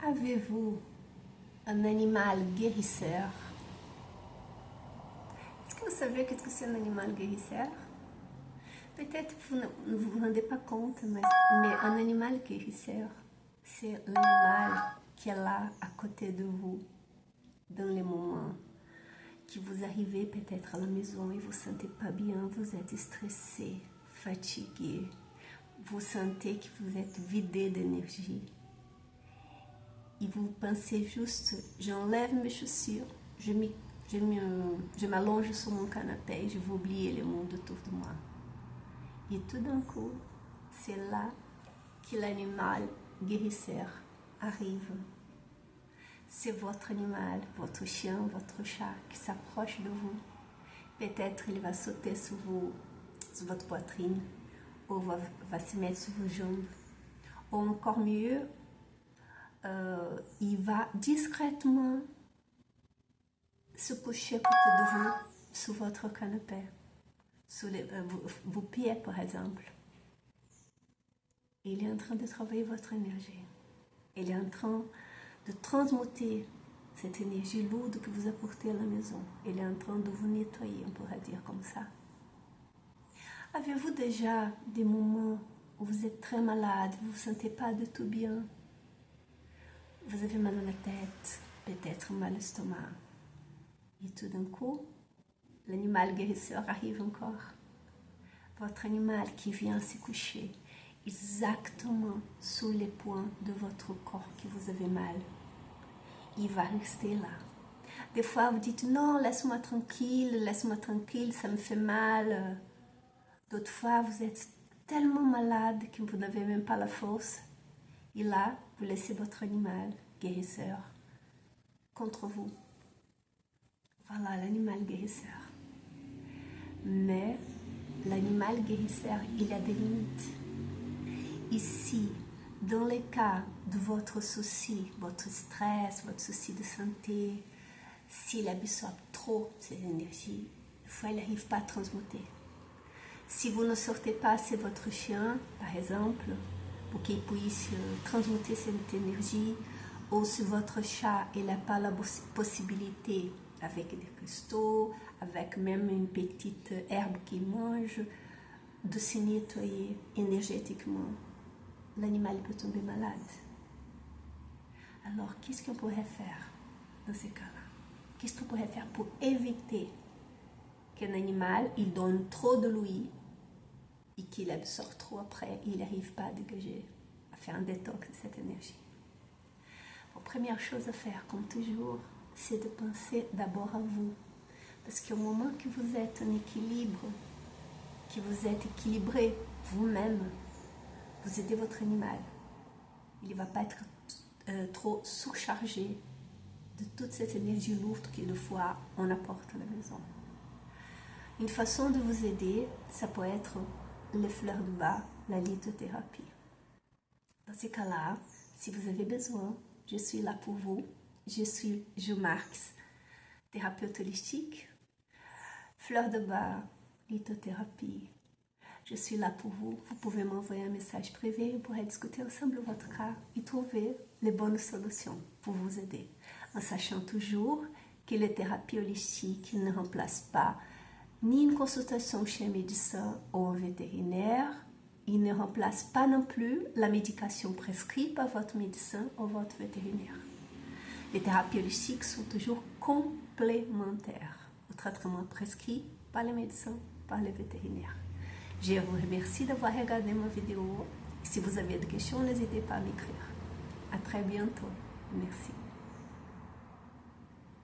Avez-vous un animal guérisseur? Est-ce que vous savez qu'est-ce que c'est un animal guérisseur? Peut-être vous ne vous rendez pas compte, mais un animal guérisseur, c'est un animal qui est là à côté de vous dans les moments que vous arrivez peut-être à la maison et vous ne vous sentez pas bien, vous êtes stressé, fatigué, vous sentez que vous êtes vidé d'énergie. Et vous pensez juste, j'enlève mes chaussures, je m'allonge sur mon canapé et je vais oublier le monde autour de moi. Et tout d'un coup, c'est là que l'animal guérisseur arrive. C'est votre animal, votre chien, votre chat qui s'approche de vous. Peut-être il va sauter sur votre poitrine, ou va se mettre sur vos jambes. Ou encore mieux, il va discrètement se coucher à côté de vous, sur votre canapé, sur vos pieds par exemple. Il est en train de travailler votre énergie. Il est en train de transmuter cette énergie lourde que vous apportez à la maison. Il est en train de vous nettoyer, on pourrait dire comme ça. Avez-vous déjà des moments où vous êtes très malade, vous ne vous sentez pas du tout bien? Vous avez mal à la tête, peut-être mal à l'estomac. Et tout d'un coup, l'animal guérisseur arrive encore. Votre animal qui vient se coucher exactement sous les points de votre corps que vous avez mal. Il va rester là. Des fois, vous dites non, laisse-moi tranquille, ça me fait mal. D'autres fois, vous êtes tellement malade que vous n'avez même pas la force. Et là, vous laissez votre animal guérisseur contre vous. Voilà l'animal guérisseur. Mais l'animal guérisseur, il a des limites. Ici, dans le cas de votre souci, votre stress, votre souci de santé, s'il absorbe trop ces énergies, des fois il n'arrive pas à transmuter. Si vous ne sortez pas assez votre chien, par exemple, pour qu'il puisse transmuter cette énergie, ou si votre chat n'a pas la possibilité, avec des cristaux, avec même une petite herbe qu'il mange, de se nettoyer énergétiquement, l'animal peut tomber malade. Alors, qu'est-ce qu'on pourrait faire dans ces cas-là? Qu'est-ce qu'on pourrait faire pour éviter qu'un animal il donne trop de lui et qu'il absorbe trop après et il n'arrive pas à dégager, à faire un détox de cette énergie? La première chose à faire, comme toujours, c'est de penser d'abord à vous. Parce qu'au moment que vous êtes en équilibre, que vous êtes équilibré vous-même, vous aidez votre animal. Il ne va pas être trop surchargé de toute cette énergie lourde que des fois on apporte à la maison. Une façon de vous aider, ça peut être les fleurs de bas, la lithothérapie. Dans ces cas-là, si vous avez besoin, je suis là pour vous. Je suis Jo Marx, thérapeute holistique. Fleurs de bas, lithothérapie. Je suis là pour vous. Vous pouvez m'envoyer un message privé. On pourrait discuter ensemble votre cas et trouver les bonnes solutions pour vous aider. En sachant toujours que les thérapies holistiques ne remplacent pas ni une consultation chez un médecin ou un vétérinaire. Ils ne remplacent pas non plus la médication prescrite par votre médecin ou votre vétérinaire. Les thérapies holistiques sont toujours complémentaires au traitement prescrit par les médecins, par les vétérinaires. Je vous remercie d'avoir regardé ma vidéo. Si vous avez des questions, n'hésitez pas à m'écrire. À très bientôt. Merci.